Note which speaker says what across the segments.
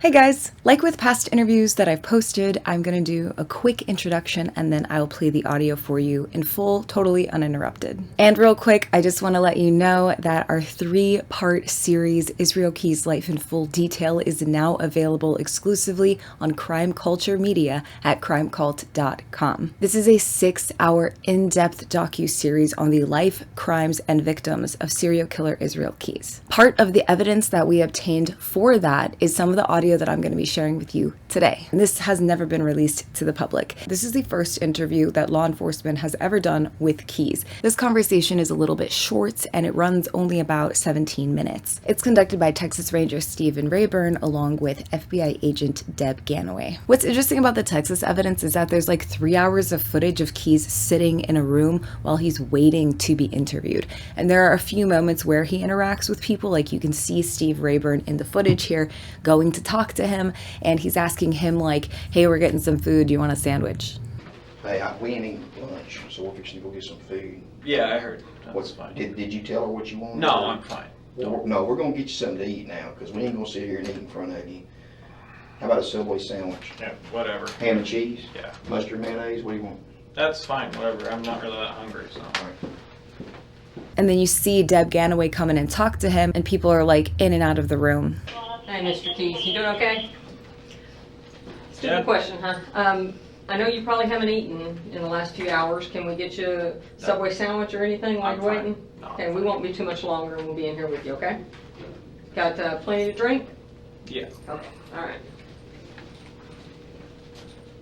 Speaker 1: Hey guys! Like with past interviews that I've posted, I'm gonna do a quick introduction and then I'll play the audio for you in full, totally uninterrupted. And real quick, I just want to let you know that our 3-part series, Israel Keyes' Life in Full Detail, is now available exclusively on Crime Culture Media at crimecult.com. This is a 6-hour in-depth docu-series on the life, crimes, and victims of serial killer Israel Keyes. Part of the evidence that we obtained for that is some of the audio that I'm going to be sharing with you today. And this has never been released to the public. This is the first interview that law enforcement has ever done with Keyes. This conversation is a little bit short and it runs only about 17 minutes. It's conducted by Texas Ranger Stephen Rayburn along with FBI agent Deb Ganaway. What's interesting about the Texas evidence is that there's like 3 hours of footage of Keyes sitting in a room while he's waiting to be interviewed. And there are a few moments where he interacts with people, like you can see Steve Rayburn in the footage here going to talk to him, and he's asking him like, hey, we're getting some food, do you want a sandwich?
Speaker 2: Hey, we ain't eating lunch, so we're fixing to go get some food.
Speaker 3: Yeah, I heard.
Speaker 2: What's fine? Did you tell her what you wanted?
Speaker 3: No, I'm fine.
Speaker 2: No, we're gonna get you something to eat now, because we ain't gonna sit here and eat in front of you. How about a Subway sandwich?
Speaker 3: Yeah, whatever.
Speaker 2: Ham and cheese?
Speaker 3: Yeah.
Speaker 2: Mustard, mayonnaise, what do you want?
Speaker 3: That's fine, whatever. I'm not really that hungry, so.
Speaker 2: All right.
Speaker 1: And then you see Deb Ganaway come in and talk to him, and people are like in and out of the room.
Speaker 4: Hey, Mr. Keyes, you doing okay? Stupid
Speaker 3: Yeah.
Speaker 4: question, huh? I know you probably haven't eaten in the last few hours. Can we get you a Subway sandwich or anything while
Speaker 3: I'm
Speaker 4: you're
Speaker 3: fine.
Speaker 4: waiting?
Speaker 3: No, I'm
Speaker 4: Okay, we won't be too much longer and we'll be in here with you, okay? Got plenty to drink?
Speaker 3: Yeah.
Speaker 4: Okay, all right.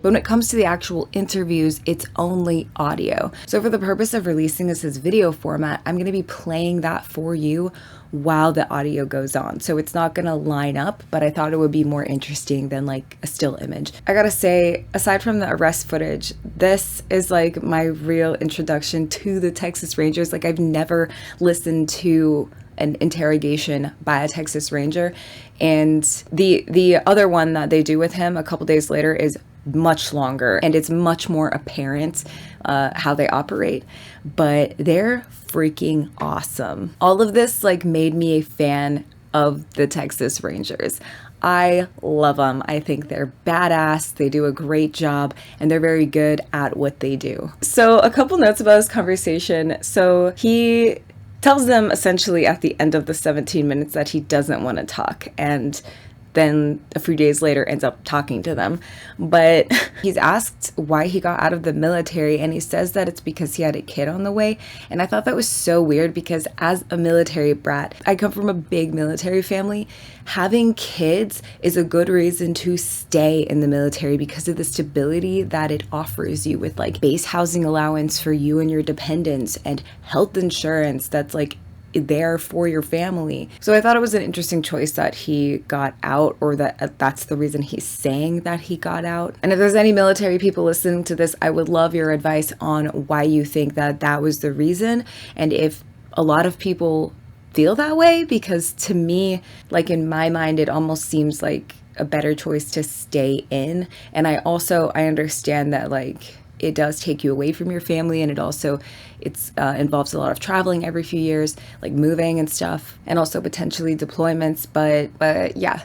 Speaker 1: But when it comes to the actual interviews, it's only audio. So for the purpose of releasing this as video format, I'm going to be playing that for you while the audio goes on. So it's not going to line up, but I thought it would be more interesting than like a still image. I gotta say, aside from the arrest footage, this is like my real introduction to the Texas Rangers. Like I've never listened to an interrogation by a Texas Ranger. And the other one that they do with him a couple days later is much longer and it's much more apparent how they operate, but they're freaking awesome. All of this like made me a fan of the Texas Rangers. I love them. I think they're badass. They do a great job and they're very good at what they do. So a couple notes about this conversation. So he tells them essentially at the end of the 17 minutes that he doesn't want to talk, and then a few days later ends up talking to them. But he's asked why he got out of the military, and he says that it's because he had a kid on the way. And I thought that was so weird because as a military brat, I come from a big military family. Having kids is a good reason to stay in the military because of the stability that it offers you with like base housing allowance for you and your dependents and health insurance that's like there for your family. So I thought it was an interesting choice that he got out, or that's the reason he's saying that he got out. And if there's any military people listening to this, I would love your advice on why you think that that was the reason, and if a lot of people feel that way, because to me, like in my mind, it almost seems like a better choice to stay in. And I understand that like it does take you away from your family, and it involves a lot of traveling every few years, like moving and stuff, and also potentially deployments. But yeah.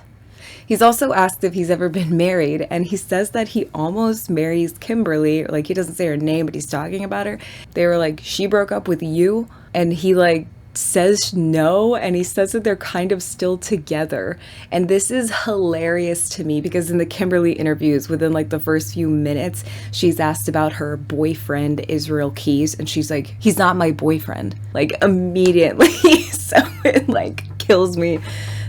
Speaker 1: He's also asked if he's ever been married, and he says that he almost marries Kimberly. Like he doesn't say her name, but he's talking about her. They were like, she broke up with you, and he like says no, and he says that they're kind of still together. And this is hilarious to me because in the Kimberly interviews, within like the first few minutes, she's asked about her boyfriend Israel Keyes, and she's like, he's not my boyfriend, like immediately. So it like kills me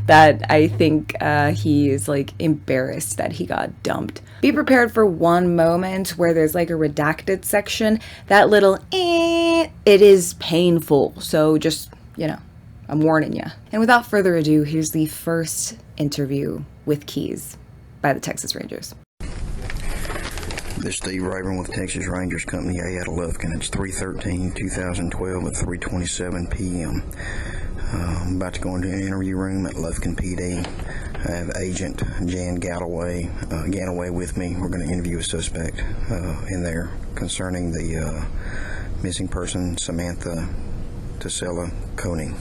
Speaker 1: that I think he is like embarrassed that he got dumped. Be prepared for one moment where there's like a redacted section. That little it is painful. So just, I'm warning you. And without further ado, here's the first interview with Keyes by the Texas Rangers.
Speaker 5: This is Steve Rayburn with the Texas Rangers Company A out of Lufkin. It's 3/13/2012 at 3:27 p.m. I'm about to go into an interview room at Lufkin PD. I have Agent Jan Ganaway with me. We're going to interview a suspect in there concerning the missing person, Samantha Tasela Koenig.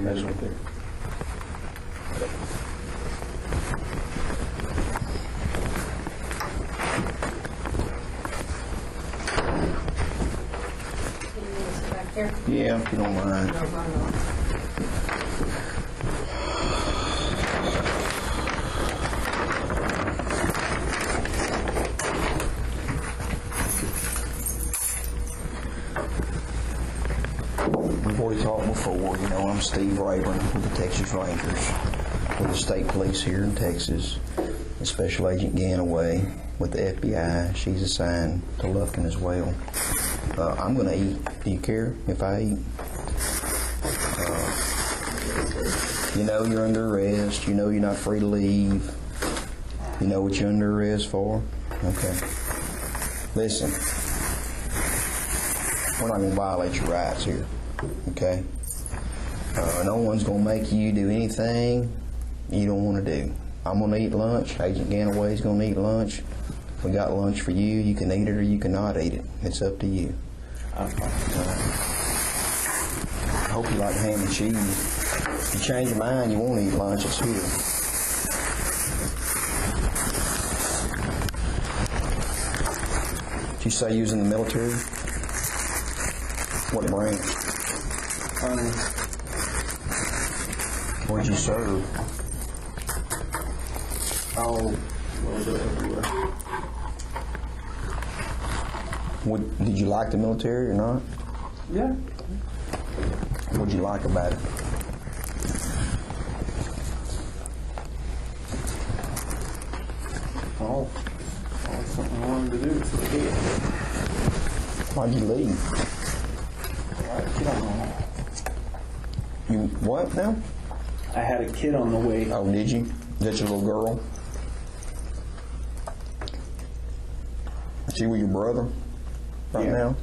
Speaker 5: That's right there.
Speaker 4: Back there?
Speaker 5: Yeah, if you don't mind.
Speaker 4: No, no.
Speaker 5: We've already talked before, you know, I'm Steve Rayburn with the Texas Rangers, with the state police here in Texas. And Special Agent Ganaway with the FBI, she's assigned to Lufkin as well. I'm going to eat. Do you care if I eat? You know you're under arrest. You know you're not free to leave. You know what you're under arrest for? Okay. Listen, we're not going to violate your rights here. Okay? No one's going to make you do anything you don't want to do. I'm going to eat lunch. Agent Ganaway's going to eat lunch. We got lunch for you. You can eat it or you cannot eat it. It's up to you. I hope you like ham and cheese. If you change your mind, you won't eat lunch. It's here. Did you say you was in the military? What branch? Where'd you serve? Did you like the military or not?
Speaker 6: Yeah.
Speaker 5: What'd you like about it?
Speaker 6: Oh, that's something I wanted to do, so I did.
Speaker 5: Why'd you leave? You what now?
Speaker 6: I had a kid on the way.
Speaker 5: Oh, did you? Is that your little girl? Is she with your brother right
Speaker 6: Yeah.
Speaker 5: now?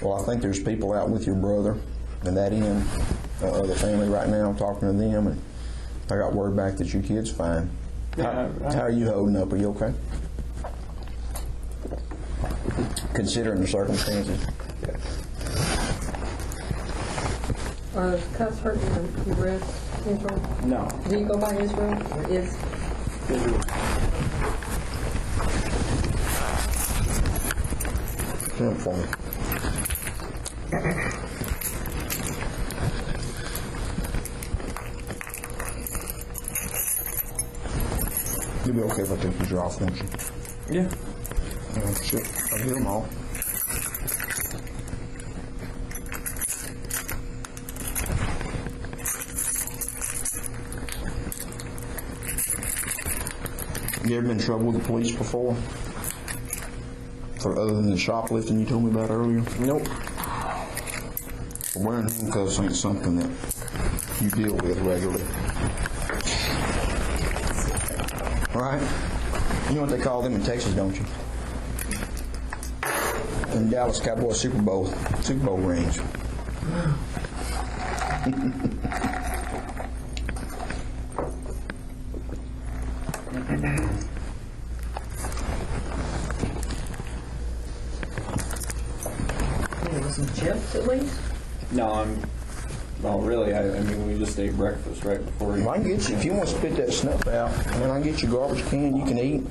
Speaker 5: Well, I think there's people out with your brother and that end, other family right now, talking to them, and I got word back that your kid's fine.
Speaker 6: Yeah,
Speaker 5: How are you holding up? Are you okay? Considering the circumstances.
Speaker 4: Are those cuts hurting your wrist, Israel?
Speaker 6: No.
Speaker 4: Do you go by Israel? Or is?
Speaker 5: Film for me. You'll be okay if I take these off, won't you?
Speaker 6: Yeah.
Speaker 5: Oh, shit. I hear them all. You ever been in trouble with the police before? For other than the shoplifting you told me about earlier?
Speaker 6: Nope.
Speaker 5: Wearing handcuffs ain't something that you deal with regularly. Right? You know what they call them in Texas, don't you? In Dallas Cowboy Super Bowl rings.
Speaker 4: Some chips at least?
Speaker 6: No, well, really, I mean, we just ate breakfast right before
Speaker 5: Well, I can get you, if you want to spit that snuff out, then I can get you a garbage can you can eat.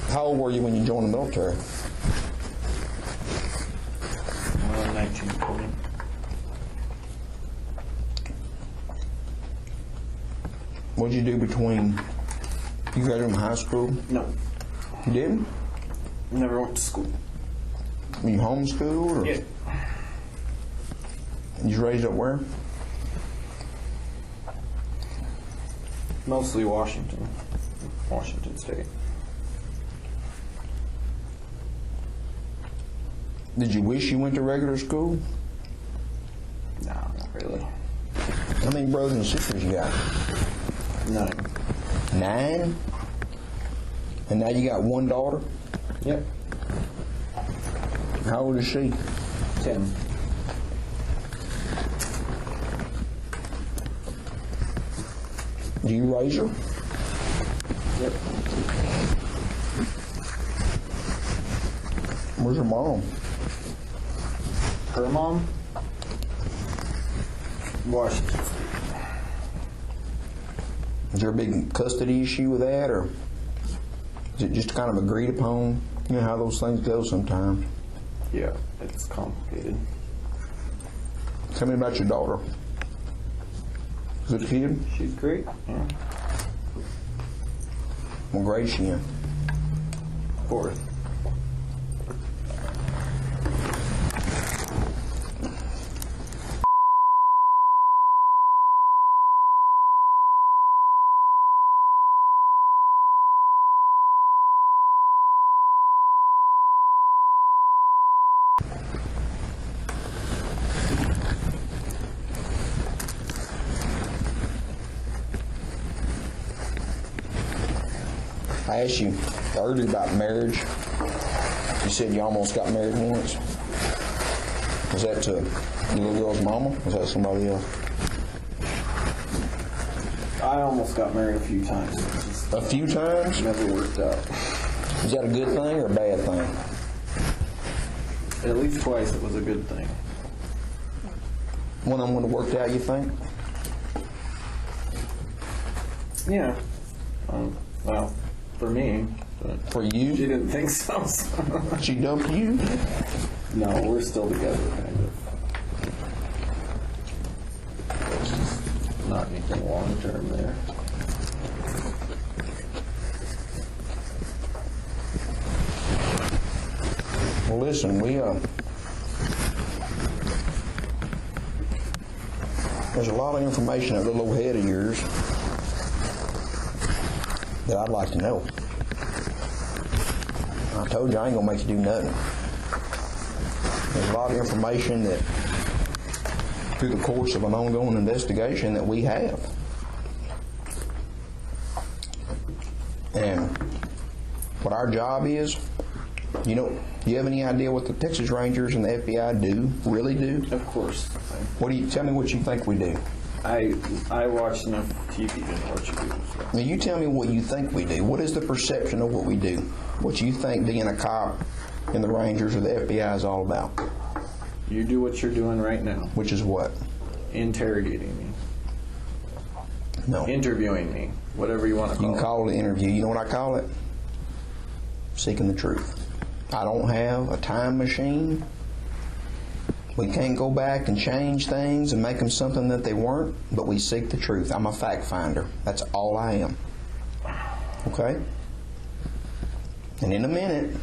Speaker 5: How old were you when you joined the military?
Speaker 6: 1920.
Speaker 5: What did you do between, you graduated from high school?
Speaker 6: No,
Speaker 5: You didn't?
Speaker 6: never went to school.
Speaker 5: Were you homeschooled? Or?
Speaker 6: Yeah.
Speaker 5: You was raised up where?
Speaker 6: Mostly Washington State.
Speaker 5: Did you wish you went to regular school?
Speaker 6: No, not really.
Speaker 5: How many brothers and sisters you got?
Speaker 6: None.
Speaker 5: 9? And now you got one daughter?
Speaker 6: Yep.
Speaker 5: How old is she?
Speaker 6: 10.
Speaker 5: Do you raise her?
Speaker 6: Yep.
Speaker 5: Where's her mom?
Speaker 6: Her mom? Washington.
Speaker 5: Is there a big custody issue with that, or is it just kind of agreed upon? You know how those things go sometimes.
Speaker 6: Yeah, it's complicated.
Speaker 5: Tell me about your daughter. Good kid?
Speaker 6: She's great. Yeah.
Speaker 5: What grade is she in?
Speaker 6: 4th.
Speaker 5: I asked you earlier about marriage. You said you almost got married once. Was that to your little girl's mama? Was that somebody else?
Speaker 6: I almost got married a few times. It just
Speaker 5: A few times?
Speaker 6: never worked out.
Speaker 5: Is that a good thing or a bad thing?
Speaker 6: At least twice it was a good thing.
Speaker 5: One of them would have worked out, you think?
Speaker 6: Yeah. Well, for me. But
Speaker 5: For
Speaker 6: she
Speaker 5: you?
Speaker 6: didn't think so.
Speaker 5: She dumped you?
Speaker 6: No, we're still together, kind of. It's just not anything long term there.
Speaker 5: Well, listen, there's a lot of information in that little old head of yours that I'd like to know. I told you I ain't gonna make you do nothing. There's a lot of information that, through the course of an ongoing investigation, that we have. And what our job is, do you have any idea what the Texas Rangers and the FBI really do?
Speaker 6: Of course.
Speaker 5: Tell me what you think we do.
Speaker 6: I watch enough TV to know what you do. So.
Speaker 5: Now you tell me what you think we do. What is the perception of what we do? What you think being a cop in the Rangers or the FBI is all about?
Speaker 6: You do what you're doing right now.
Speaker 5: Which is what?
Speaker 6: Interrogating me.
Speaker 5: No.
Speaker 6: Interviewing me. Whatever you want to
Speaker 5: You
Speaker 6: call
Speaker 5: can
Speaker 6: it.
Speaker 5: call it an interview. You know what I call it? Seeking the truth. I don't have a time machine. We can't go back and change things and make them something that they weren't, but we seek the truth. I'm a fact finder. That's all I am. Okay? And in a minute,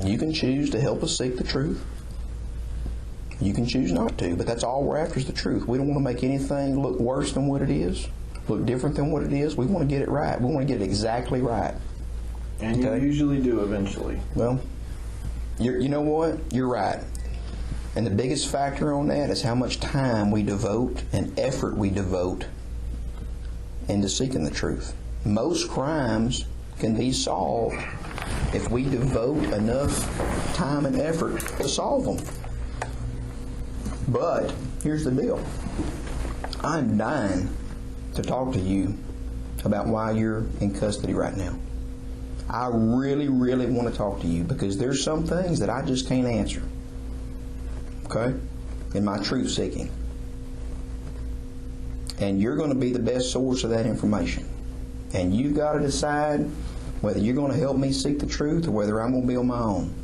Speaker 5: you can choose to help us seek the truth. You can choose not to, but that's all we're after is the truth. We don't want to make anything look worse than what it is, look different than what it is. We want to get it right. We want to get it exactly right.
Speaker 6: And
Speaker 5: Okay.
Speaker 6: you usually do eventually.
Speaker 5: Well, you know what? You're right. And the biggest factor on that is how much time we devote and effort we devote into seeking the truth. Most crimes can be solved if we devote enough time and effort to solve them. But here's the deal. I'm dying to talk to you about why you're in custody right now. I really, really want to talk to you because there's some things that I just can't answer. Okay? In my truth seeking. And you're going to be the best source of that information. And you've got to decide whether you're going to help me seek the truth or whether I'm going to be on my own.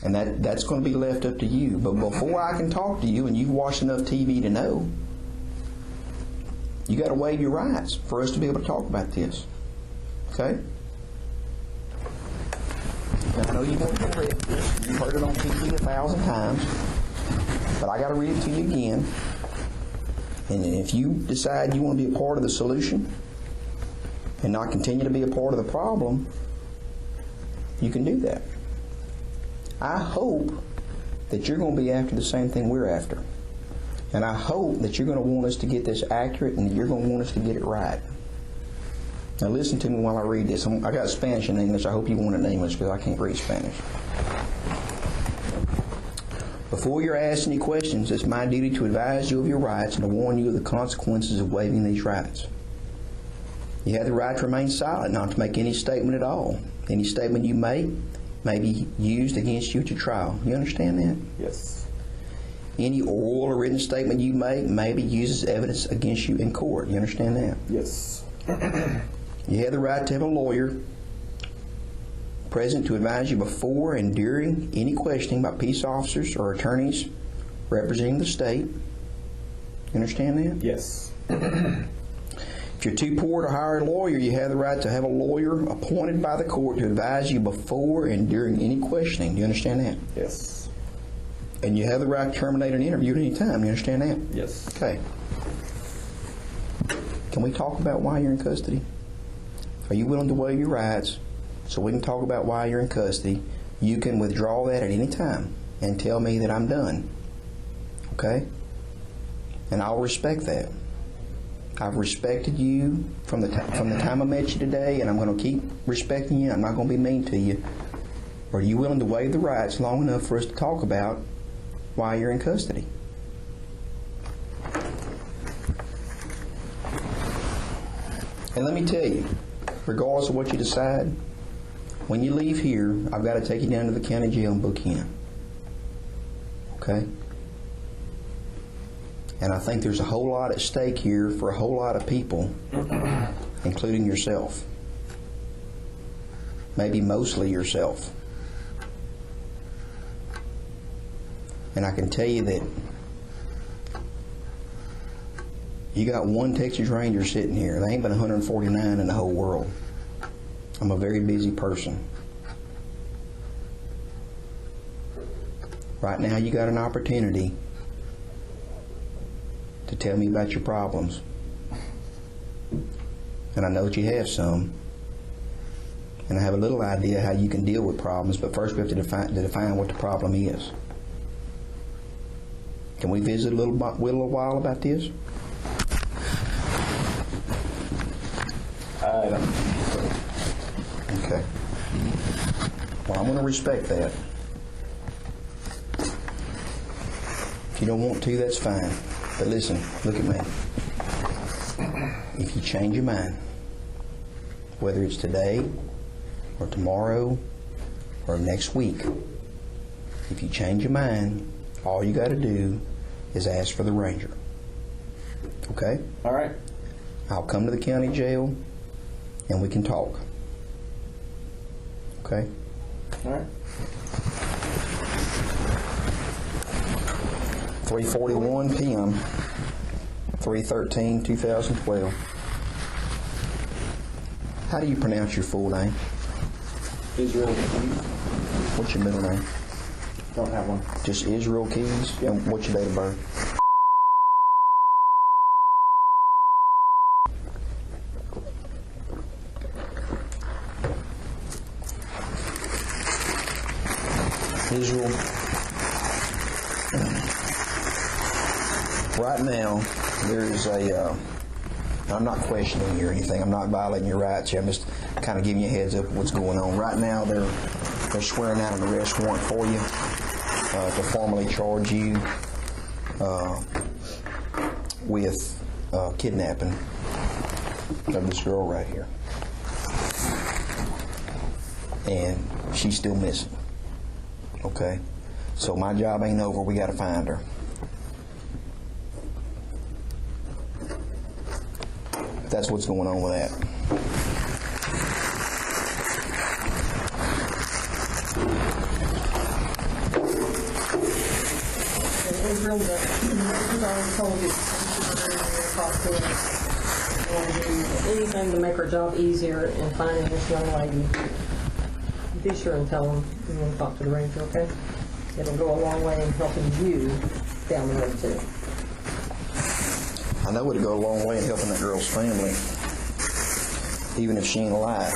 Speaker 5: And that's going to be left up to you. But before I can talk to you, and you've watched enough TV to know, you got to waive your rights for us to be able to talk about this. Okay? Now, I know you want to read this. You've heard it on TV 1,000 times. But I got to read it to you again. And if you decide you want to be a part of the solution and not continue to be a part of the problem, you can do that. I hope that you're going to be after the same thing we're after. And I hope that you're going to want us to get this accurate and you're going to want us to get it right. Now listen to me while I read this. I got Spanish and English. I hope you want it in English because I can't read Spanish. Before you're asked any questions, it's my duty to advise you of your rights and to warn you of the consequences of waiving these rights. You have the right to remain silent, not to make any statement at all. Any statement you make may be used against you at your trial. You understand that?
Speaker 6: Yes.
Speaker 5: Any oral or written statement you make may be used as evidence against you in court. You understand that?
Speaker 6: Yes.
Speaker 5: You have the right to have a lawyer present to advise you before and during any questioning by peace officers or attorneys representing the state. You understand that?
Speaker 6: Yes.
Speaker 5: If you're too poor to hire a lawyer, you have the right to have a lawyer appointed by the court to advise you before and during any questioning. Do you understand that?
Speaker 6: Yes.
Speaker 5: And you have the right to terminate an interview at any time. You understand that?
Speaker 6: Yes.
Speaker 5: Okay. Can we talk about why you're in custody? Are you willing to waive your rights so we can talk about why you're in custody? You can withdraw that at any time and tell me that I'm done. Okay? And I'll respect that. I've respected you from the time I met you today, and I'm going to keep respecting you. I'm not going to be mean to you. Are you willing to waive the rights long enough for us to talk about why you're in custody? And let me tell you, regardless of what you decide, when you leave here, I've got to take you down to the county jail and book you in. Okay? And I think there's a whole lot at stake here for a whole lot of people, including yourself. Maybe mostly yourself. And I can tell you that you got one Texas Ranger sitting here. There ain't but 149 in the whole world. I'm a very busy person. Right now you got an opportunity to tell me about your problems. And I know that you have some. And I have a little idea how you can deal with problems, but first we have to define what the problem is. Can we visit a little while about this?
Speaker 6: I don't.
Speaker 5: Okay. Well, I'm going to respect that. If you don't want to, that's fine. But listen, look at me. If you change your mind, whether it's today or tomorrow or next week, if you change your mind, all you got to do is ask for the ranger. Okay?
Speaker 6: All right.
Speaker 5: I'll come to the county jail and we can talk. Okay?
Speaker 6: All right.
Speaker 5: 3:41 p.m. 3/13/2012. How do you pronounce your full name?
Speaker 6: Israel Keys.
Speaker 5: What's your middle name?
Speaker 6: Don't have one.
Speaker 5: Just Israel Keys?
Speaker 6: Yep.
Speaker 5: And what's your date of birth? Israel. Right now, there is I'm not questioning you or anything. I'm not violating your rights here. I'm just kind of giving you a heads up of what's going on. Right now, they're swearing out an arrest warrant for you to formally charge you with kidnapping of this girl right here. And she's still missing. Okay? So my job ain't over. We got to find her. That's what's going on with that.
Speaker 4: Israel, I was told you anything to make our job easier in finding this young lady. Be sure and tell them you want to talk to the ranger, okay? It'll go a long way in helping you down the road too.
Speaker 5: I know it'd go a long way in helping that girl's family, even if she ain't alive.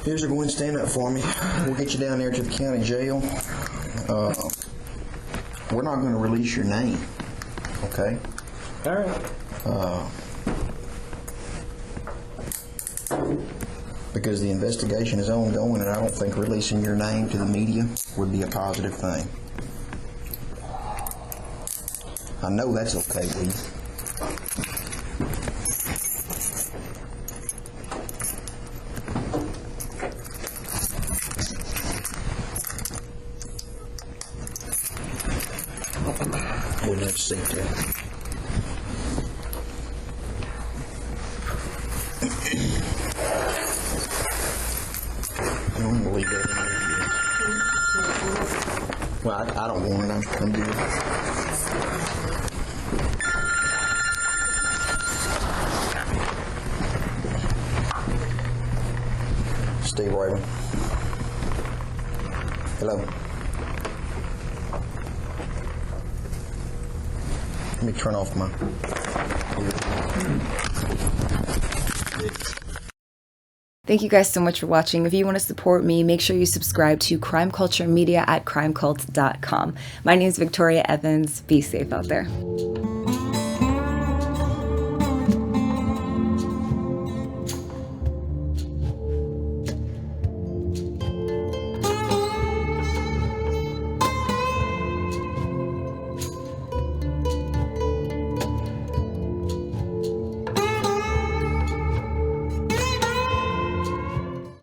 Speaker 5: Here's a go and stand up for me. We'll get you down there to the county jail. we're not going to release your name, okay?
Speaker 6: All right.
Speaker 5: Because the investigation is ongoing, and I don't think releasing your name to the media would be a positive thing. I know that's okay with you. We'll have to see that. I don't believe that. Well, I don't want it. I'm good. Steve Raven. Hello. Let me turn off my...
Speaker 1: Thank you guys so much for watching. If you want to support me, make sure you subscribe to Crime Culture Media at crimecult.com. My name is Victoria Evans. Be safe out there.